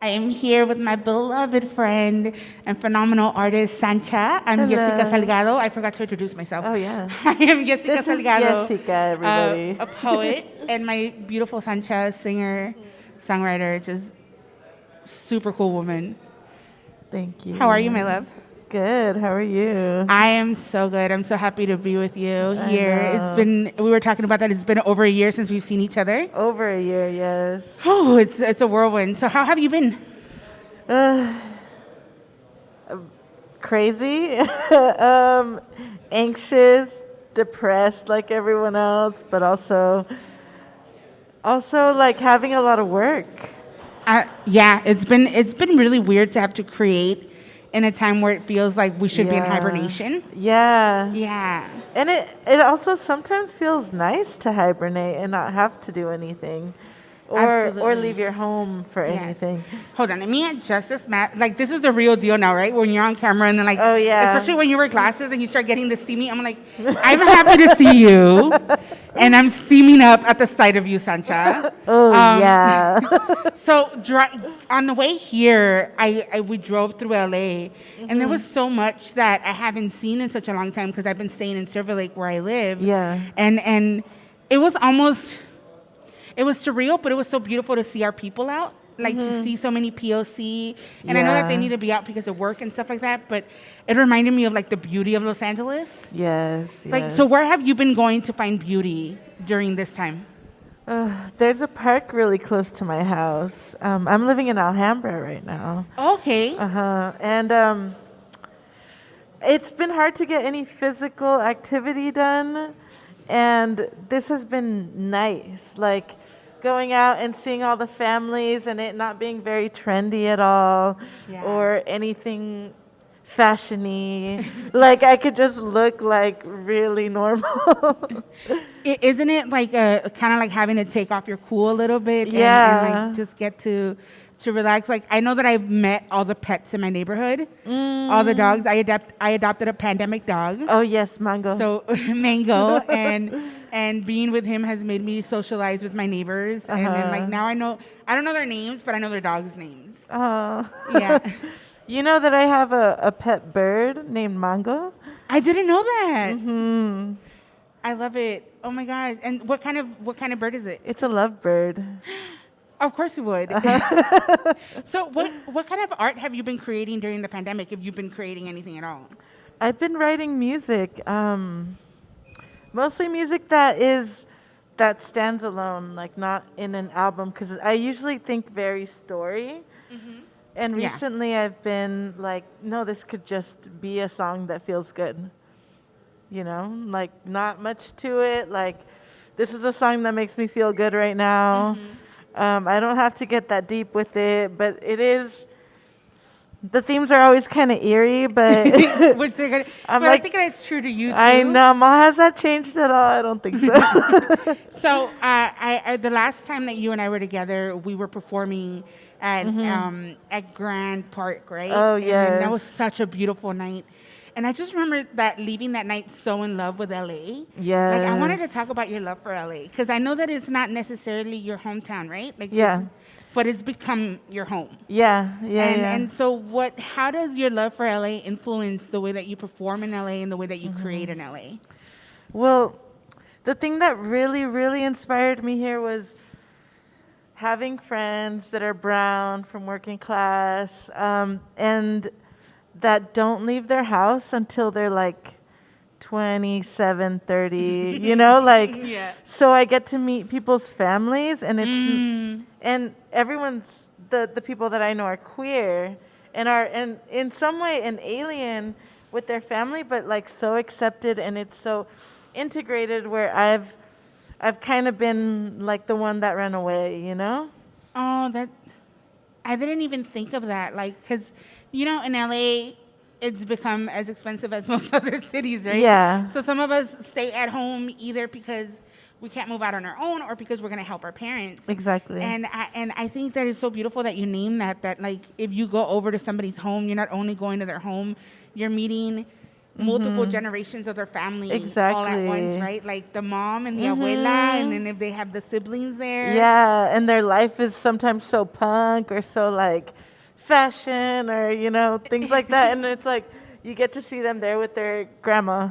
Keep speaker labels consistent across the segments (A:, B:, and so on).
A: I am here with my beloved friend and phenomenal artist, Sancha. I'm Jessica
B: Hello.
A: Salgado. I forgot to introduce myself.
B: Oh, yeah.
A: I am Jessica
B: This is
A: Salgado,
B: Jessica, everybody.
A: a poet, and my beautiful Sancha, singer, songwriter, just super cool woman.
B: Thank you.
A: How are you, my love?
B: Good. How are you?
A: I am so good. I'm so happy to be with you
B: I
A: here.
B: know.
A: We were talking about that. It's been over a year since we've seen each other.
B: Over a year, yes.
A: Oh, it's a whirlwind. So how have you been?
B: Uh, Crazy. Anxious, depressed like everyone else, but also like having a lot of work.
A: Yeah, it's been really weird to have to create in a time where it feels like we should be in hibernation.
B: Yeah.
A: Yeah.
B: And it also sometimes feels nice to hibernate and not have to do anything. Or
A: Absolutely.
B: leave your home for
A: Yes.
B: anything.
A: Hold on, let me adjust this mat. Like, this is the real deal now, right? When you're on camera and then, like,
B: Oh, yeah.
A: especially when you wear glasses and you start getting the steamy, I'm like, I'm happy to see you, and I'm steaming up at the sight of you, Sancha.
B: Oh, yeah.
A: So on the way here, we drove through LA, and there was so much that I haven't seen in such a long time because I've been staying in Silver Lake where I live.
B: Yeah.
A: And it was surreal, but it was so beautiful to see our people out, like to see so many POC. And I know that they
B: Yeah.
A: need to be out because of work and stuff like that, but it reminded me of like the beauty of Los Angeles.
B: Yes.
A: Like,
B: yes.
A: so where have you been going to find beauty during this time?
B: There's a park really close to my house. I'm living in Alhambra right now.
A: Okay.
B: And it's been hard to get any physical activity done. And this has been nice. Like going out and seeing all the families and it not being very trendy at all
A: Yeah.
B: or anything fashiony. Like I could just look like really normal.
A: Isn't it like a kind of like having to take off your cool a little bit and
B: Yeah.
A: like just get to relax? Like, I know that I've met all the pets in my neighborhood, all the dogs. I adopted a pandemic dog.
B: Oh yes, Mango.
A: So Mango, and being with him has made me socialize with my neighbors, and then like now I don't know their names, but I know their dogs' names.
B: Oh.
A: Yeah.
B: You know that I have a pet bird named Mango?
A: I didn't know that.
B: Hmm.
A: I love it. Oh my gosh! And what kind of bird is it?
B: It's a lovebird.
A: Of course you would. So what kind of art have you been creating during the pandemic? If you've been creating anything at all?
B: I've been writing music, mostly music that stands alone, like not in an album, because I usually think very story. And
A: Yeah.
B: recently I've been like, no, this could just be a song that feels good. You know, like not much to it. Like, this is a song that makes me feel good right now. I don't have to get that deep with it, but it is. The themes are always kind of eerie, but
A: Which they're gonna,
B: I'm
A: but I
B: like,
A: think that's true to you too.
B: I know. Ma, has that changed at all? I don't think so.
A: So the last time that you and I were together, we were performing at Grand Park, right?
B: Oh,
A: And then that
B: yes.
A: was such a beautiful night. And I just remember that leaving that night so in love with LA.
B: Yes.
A: Like, I wanted to talk about your love for LA because I know that it's not necessarily your hometown, right? Like,
B: Yeah.
A: but it's become your home.
B: Yeah, yeah.
A: And so how does your love for LA influence the way that you perform in LA and the way that you create in LA?
B: Well, the thing that really, really inspired me here was having friends that are brown from working class, and that don't leave their house until they're like 27, 30, you know, like,
A: Yeah.
B: so I get to meet people's families, and and everyone's, the people that I know are queer and are in some way an alien with their family, but like so accepted, and it's so integrated where I've kind of been like the one that ran away, you know?
A: Oh, I didn't even think of that. Like, because, in LA, it's become as expensive as most other cities, right?
B: Yeah.
A: So some of us stay at home either because we can't move out on our own or because we're going to help our parents.
B: Exactly.
A: And I think that is so beautiful that you name that like if you go over to somebody's home, you're not only going to their home, you're meeting multiple generations of their family all at once,
B: Exactly.
A: right? Like the mom and the abuela, and then if they have the siblings there.
B: Yeah, and their life is sometimes so punk or so like fashion or things like that, and it's like you get to see them there with their grandma.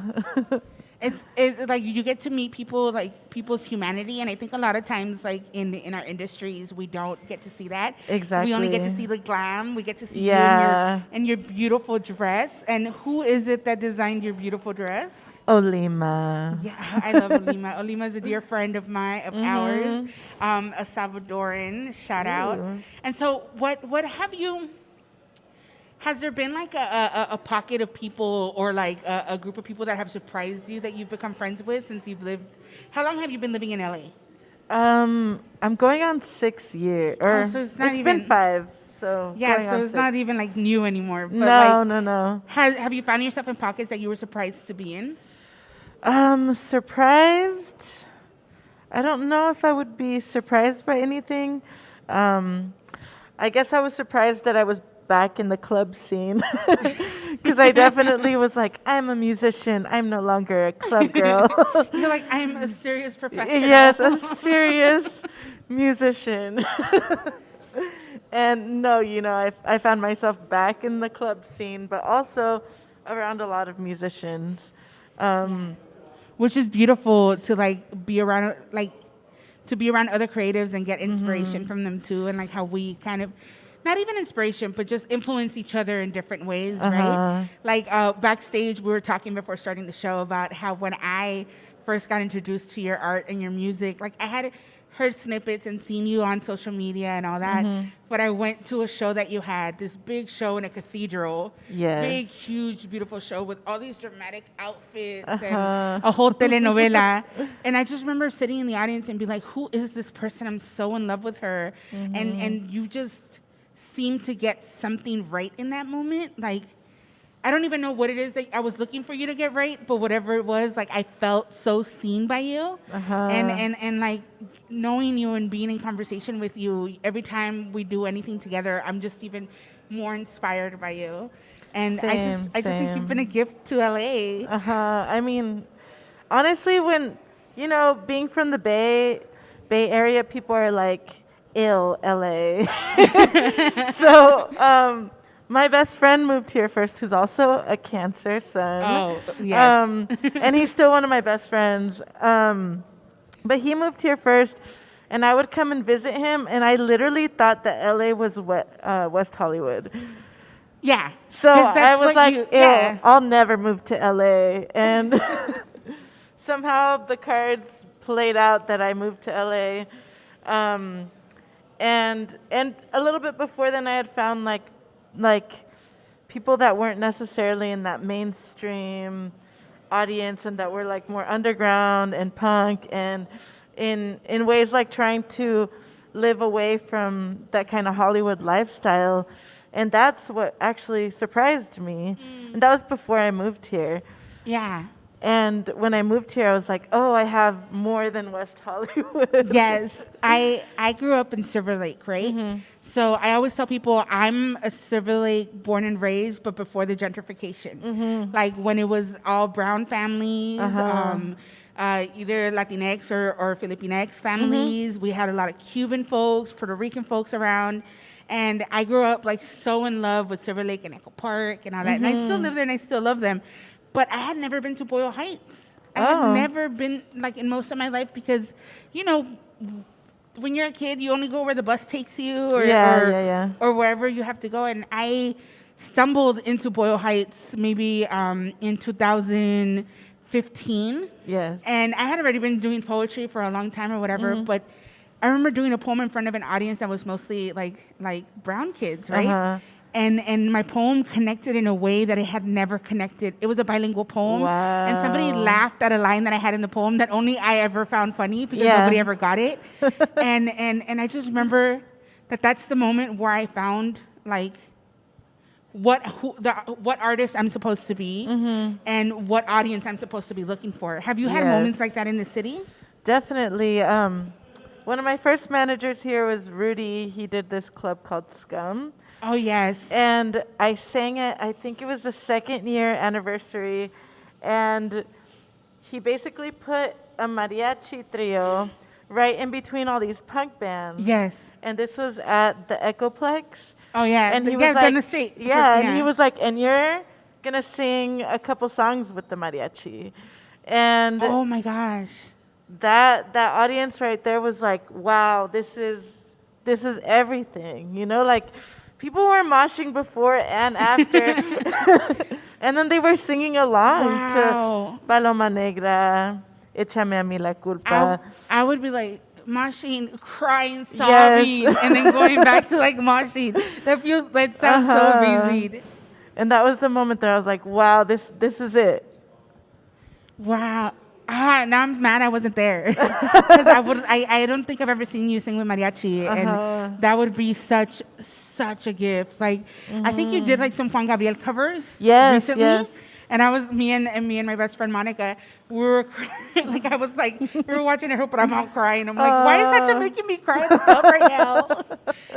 A: It's like you get to meet people, like people's humanity, and I think a lot of times, like in our industries, we don't get to see that. We only get to
B: Exactly.
A: see the glam. We get to see you
B: Yeah.
A: in your beautiful dress. And who is it that designed your beautiful dress?
B: Olima.
A: Yeah, I love Olima. Olima is a dear friend of ours,
B: Mhm.
A: a Salvadoran. Shout out.
B: Ooh.
A: And so, what have you? Has there been like a pocket of people or like a group of people that have surprised you that you've become friends with since you've lived? How long have you been living in LA?
B: I'm going on 6 years, or
A: So it's not
B: it's been
A: even.
B: 5, so
A: Yeah,
B: going
A: so
B: on
A: it's
B: 6.
A: not even like new anymore. But
B: No,
A: like,
B: no, no.
A: have you found yourself in pockets that you were surprised to be in?
B: Surprised. I don't know if I would be surprised by anything. Um, I guess I was surprised that I was back in the club scene because I definitely was like, I'm a musician. I'm no longer a club girl.
A: You're like, I'm a serious professional.
B: Yes, a serious musician. And no, I found myself back in the club scene, but also around a lot of musicians. Um,
A: Which is beautiful to like be around, like to be around other creatives and get inspiration from them too, and like how we kind of not even inspiration but just influence each other in different ways, right? Like backstage we were talking before starting the show about how when I first got introduced to your art and your music, like I had heard snippets and seen you on social media and all that, but I went to a show that you had, this big show in a cathedral.
B: Yes.
A: Big, huge, beautiful show with all these dramatic outfits and a whole telenovela. And I just remember sitting in the audience and be like, who is this person? I'm so in love with her. And you just seem to get something right in that moment. Like, I don't even know what it is that I was looking for you to get right, but whatever it was, like I felt so seen by you. And like knowing you and being in conversation with you, every time we do anything together, I'm just even more inspired by you. And I just think you've been a gift to LA.
B: I mean, honestly, when being from the Bay Area, people are like, "Ill LA." So, my best friend moved here first, who's also a Cancer son.
A: Oh, yes.
B: And he's still one of my best friends. But he moved here first, and I would come and visit him, and I literally thought that LA was West Hollywood.
A: Yeah.
B: So
A: 'Cause that's
B: I was
A: what
B: like,
A: you-
B: "Ew,
A: yeah.
B: I'll never move to LA." And somehow the cards played out that I moved to LA. And a little bit before then, I had found like people that weren't necessarily in that mainstream audience and that were like more underground and punk and in ways like trying to live away from that kind of Hollywood lifestyle. And that's what actually surprised me. And that was before I moved here.
A: Yeah.
B: And when I moved here, I was like, oh, I have more than West Hollywood.
A: Yes. I grew up in Silver Lake, right? So I always tell people I'm a Silver Lake born and raised, but before the gentrification. Like when it was all brown families, either Latinx or Filipinx families. We had a lot of Cuban folks, Puerto Rican folks around. And I grew up like so in love with Silver Lake and Echo Park and all that. And I still live there and I still love them. But I had never been to Boyle Heights. I had never been, like, in most of my life because, when you're a kid, you only go where the bus takes you or wherever you have to go. And I stumbled into Boyle Heights maybe in 2015.
B: Yes.
A: And I had already been doing poetry for a long time or whatever, but I remember doing a poem in front of an audience that was mostly like brown kids, right? And my poem connected in a way that it had never connected. It was a bilingual poem.
B: Wow.
A: And somebody laughed at a line that I had in the poem that only I ever found funny because nobody ever got it. and I just remember that's the moment where I found like what artist I'm supposed to be and what audience I'm supposed to be looking for. Have you had moments like that in the city?
B: Definitely. One of my first managers here was Rudy. He did this club called Scum.
A: Oh, yes.
B: And I sang it, I think it was the 2nd year anniversary. And he basically put a mariachi trio right in between all these punk bands.
A: Yes.
B: And this was at the Echoplex.
A: Oh, yeah.
B: And he
A: yeah,
B: was like,
A: down the street.
B: Yeah, and he was like, and you're going to sing a couple songs with the mariachi. And
A: oh, my gosh.
B: that audience right there was like, wow, this is everything, you know, like people were moshing before and after. And then they were singing along to Paloma Negra, Échame a mí la culpa.
A: I would be like moshing, crying, sobbing, and then going back to like moshing. That sounds so amazing.
B: And that was the moment that I was like, wow, this is it.
A: Wow. Now I'm mad I wasn't there. Because I don't think I've ever seen you sing with mariachi. And that would be such a gift. Like, I think you did like some Juan Gabriel covers recently.
B: Yes.
A: And I was, me and my best friend Monica, we were like, I was like, we were watching her, but I'm out crying. I'm like, why is that making me cry at the club right now?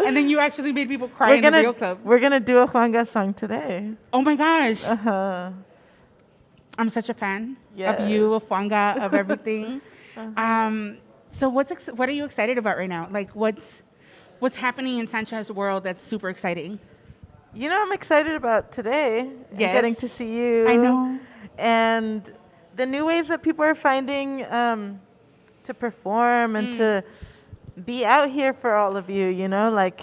A: And then you actually made people cry in the real club.
B: We're going to do a Juanga song today.
A: Oh my gosh. I'm such a fan of you, of Juanga, of everything. So what are you excited about right now? Like what's happening in Sancha's world that's super exciting?
B: You know, I'm excited about today. Yes. Getting to see you.
A: I know.
B: And the new ways that people are finding to perform and to be out here for all of you, you know, like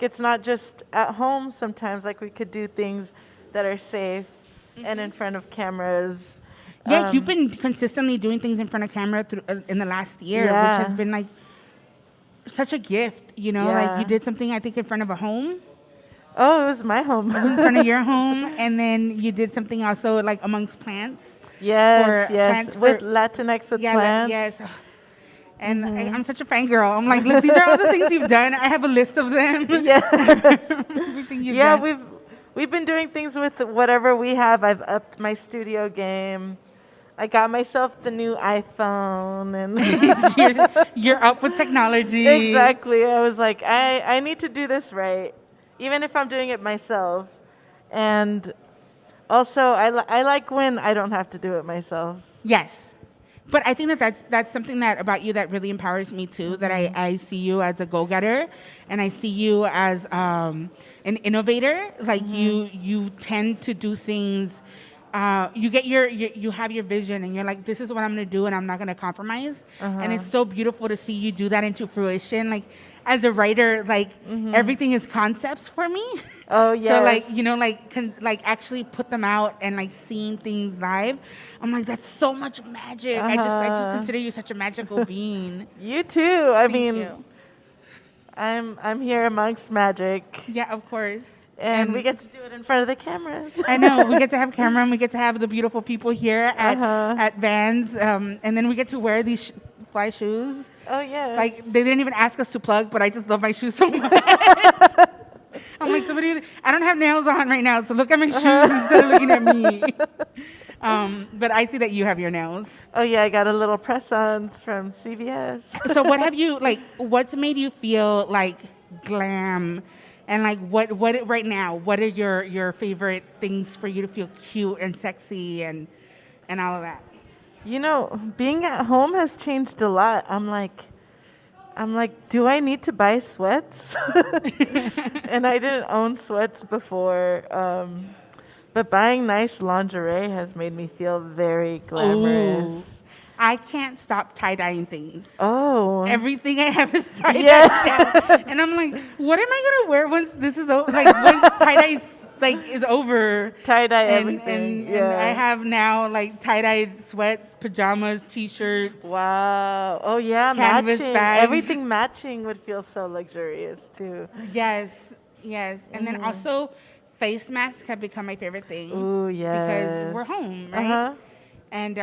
B: it's not just at home sometimes, like we could do things that are safe and in front of cameras.
A: Yeah, you've been consistently doing things in front of camera in the last year, which has been like such a gift, you know, like you did something, I think, in front of a home.
B: Oh, it was my home.
A: In front of your home. And then you did something also like amongst plants.
B: Yes, yes. With Latinx with plants.
A: Yes. And I'm such a fangirl. I'm like, look, these are all the things you've done. I have a list of them.
B: Yeah.
A: Everything you've done.
B: We've been doing things with whatever we have. I've upped my studio game. I got myself the new iPhone, and
A: you're up with technology.
B: Exactly. I was like, I need to do this right, even if I'm doing it myself. And also, I like when I don't have to do it myself.
A: Yes. But I think that's something that about you that really empowers me too, that I see you as a go-getter and I see you as an innovator. Like you tend to do things, you have your vision and you're like, this is what I'm going to do and I'm not going to compromise. And it's so beautiful to see you do that into fruition. Like as a writer, like everything is concepts for me.
B: Oh, yes.
A: So like, you know, like actually put them out and like seeing things live. I'm like, that's so much magic. I just consider you such a magical being.
B: You too. I
A: Thank
B: mean,
A: you.
B: I'm here amongst magic.
A: Yeah, of course.
B: And we get to do it in front of the cameras.
A: I know. We get to have camera and we get to have the beautiful people here at Vans. And then we get to wear these fly shoes.
B: Oh, yeah.
A: Like, they didn't even ask us to plug, but I just love my shoes so much. I'm like, I don't have nails on right now, so look at my shoes instead of looking at me. But I see that you have your nails.
B: Oh, yeah, I got a little press-ons from CVS.
A: So what's made you feel like glam? And like, what right now, what are your favorite things for you to feel cute and sexy and all of that?
B: You know, being at home has changed a lot. I'm like, do I need to buy sweats? And I didn't own sweats before. But buying nice lingerie has made me feel very glamorous.
A: Ooh. I can't stop tie-dyeing things.
B: Oh.
A: Everything I have is tie-dye now. And I'm like, what am I going to wear once this is over? Like, once tie-dye is over.
B: Tie-dye everything.
A: And I have now, like, tie-dyed sweats, pajamas, T-shirts.
B: Wow. Oh, yeah,
A: canvas
B: matching.
A: bags.
B: Everything matching would feel so luxurious, too.
A: Yes. And then also, face masks have become my favorite thing.
B: Ooh, yes.
A: Because we're home, right? And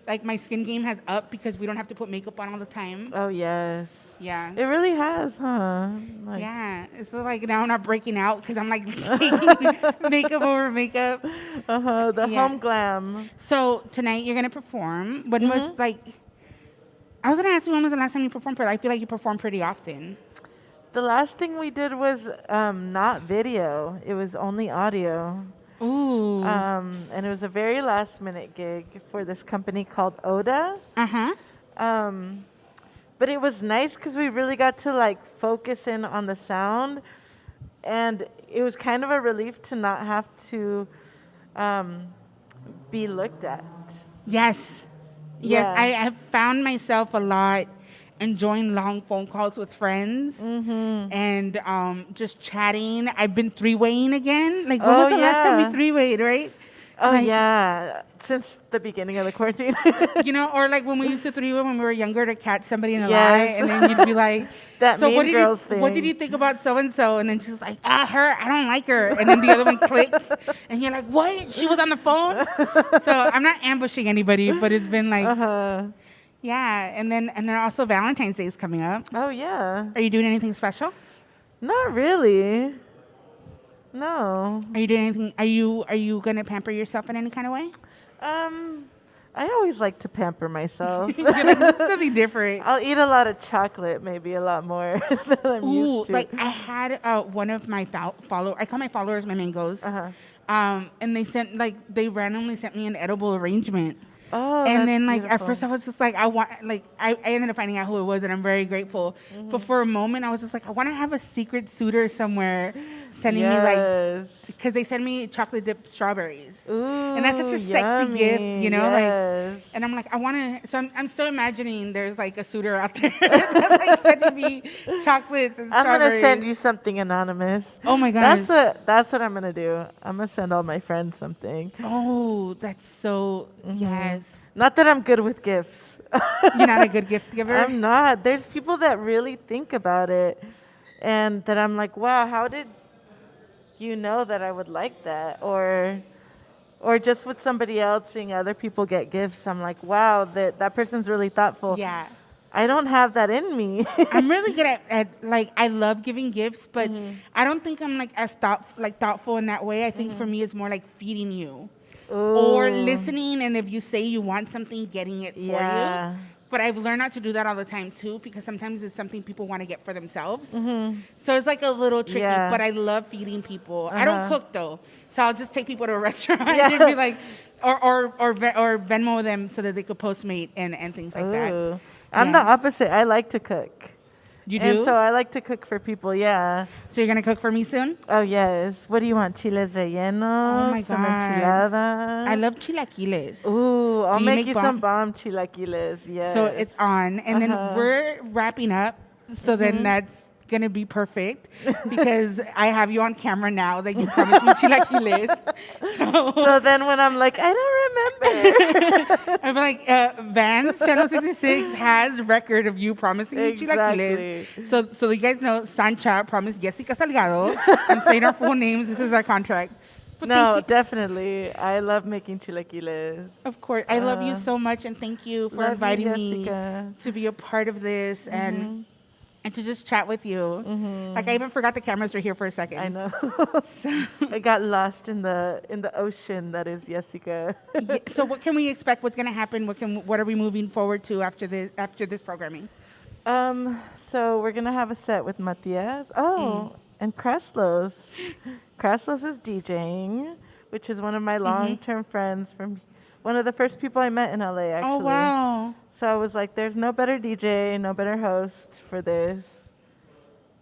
A: like my skin game has upped because we don't have to put makeup on all the time.
B: Oh, yes.
A: Yeah.
B: It really has, huh?
A: Like, yeah. It's like now I'm not breaking out because I'm like taking makeup over makeup.
B: The home glam.
A: So tonight you're going to perform. When was like, I was gonna ask you when was the last time you performed, but I feel like you perform pretty often.
B: The last thing we did was not video. It was only audio.
A: Ooh.
B: And it was a very last minute gig for this company called Oda.
A: Uh-huh.
B: But it was nice because we really got to like focus in on the sound, and it was kind of a relief to not have to be looked at.
A: Yes. Yes.
B: Yeah.
A: I have found myself a lot enjoying long phone calls with friends and just chatting. I've been three-waying again. Like, when was the last time we three-wayed, right?
B: Oh,
A: Like,
B: yeah. Since the beginning of the quarantine.
A: You know, or like when we used to three-way when we were younger to catch somebody in a lie,
B: Yes.
A: and then you'd be like,
B: That
A: so
B: Mean
A: what did
B: Girls
A: you what did
B: thing.
A: you think about so-and-so? And then she's like, her, I don't like her. And then the other one clicks, and you're like, what? She was on the phone? So I'm not ambushing anybody, but it's been like, yeah. And then also Valentine's Day is coming up.
B: Oh, yeah.
A: Are you doing anything special?
B: Not really. No.
A: Are you doing anything? Are you gonna pamper yourself in any kind of way?
B: I always like to pamper myself.
A: You're like, this is something different.
B: I'll eat a lot of chocolate, maybe a lot more than I'm used to.
A: Like I had one of my followers. I call my followers my mangoes. And they randomly sent me an edible arrangement.
B: Oh,
A: and
B: that's
A: then like
B: beautiful.
A: at first I was just like I ended up finding out who it was, and I'm very grateful. But for a moment I was just like, I want to have a secret suitor somewhere sending me like, because they send me chocolate dipped strawberries.
B: Ooh,
A: and that's such a sexy
B: yummy.
A: gift, you know,
B: Yes.
A: like, and I'm like, I want to, so I'm still imagining there's like a suitor out there that's like sending me chocolates and
B: I'm
A: strawberries.
B: gonna send you something anonymous.
A: Oh my gosh.
B: That's what I'm gonna do. I'm gonna send all my friends something.
A: Oh, that's so, yes.
B: Not that I'm good with gifts.
A: You're not a good gift giver?
B: I'm not. There's people that really think about it, and that I'm like, wow, how did you know that I would like that? Or just with somebody else, seeing other people get gifts, I'm like, wow, that person's really thoughtful.
A: Yeah.
B: I don't have that in me.
A: I'm really good at like, I love giving gifts, but I don't think I'm like as thoughtful in that way. I think for me it's more like feeding you. Or listening, and if you say you want something, getting it for you. But I've learned not to do that all the time too, because sometimes it's something people want to get for themselves. So it's like a little tricky, but I love feeding people. I don't cook though, so I'll just take people to a restaurant and be like, or Venmo them so that they could Postmate and things like that.
B: I'm the opposite. I like to cook.
A: You do?
B: And so I like to cook for people, yeah.
A: So you're going to cook for me soon?
B: Oh, yes. What do you want? Chiles rellenos?
A: Oh, my
B: Some
A: God.
B: enchiladas?
A: I love chilaquiles.
B: Ooh, I'll
A: Do
B: make you some bomb chilaquiles, yes.
A: So it's on. And then we're wrapping up. So then that's going to be perfect because I have you on camera now that you promised me chilaquiles.
B: So then when I'm like, I don't remember.
A: I'm like, Vans Channel 66 has record of you promising me chilaquiles. So you guys know, Sancha promised Jessica Salgado. I'm saying our full names. This is our contract. But
B: No, definitely. I love making chilaquiles.
A: Of course. I love you so much, and thank you for inviting me to be a part of this and to just chat with you. Like, I even forgot the cameras were here for a second.
B: I know. I got lost in the ocean that is Jessica.
A: So what can we expect? What's going to happen? What are we moving forward to after this programming?
B: So we're gonna have a set with Matias. Oh, and Kraslos. Kraslos is DJing, which is one of my long-term friends from one of the first people I met in LA, actually.
A: Oh, wow.
B: So I was like, there's no better DJ, no better host for this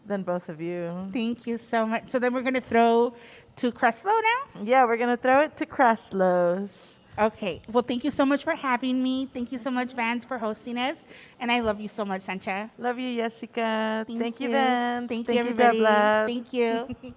B: than both of you.
A: Thank you so much. So then we're going to throw to Cresslo now?
B: Yeah, we're going to throw it to Kraslos.
A: Okay. Well, thank you so much for having me. Thank you so much, Vans, for hosting us. And I love you so much, Sancha.
B: Love you, Jessica. Thank you,
A: you.
B: Vance.
A: Thank you, everybody.
B: Debla.
A: Thank you.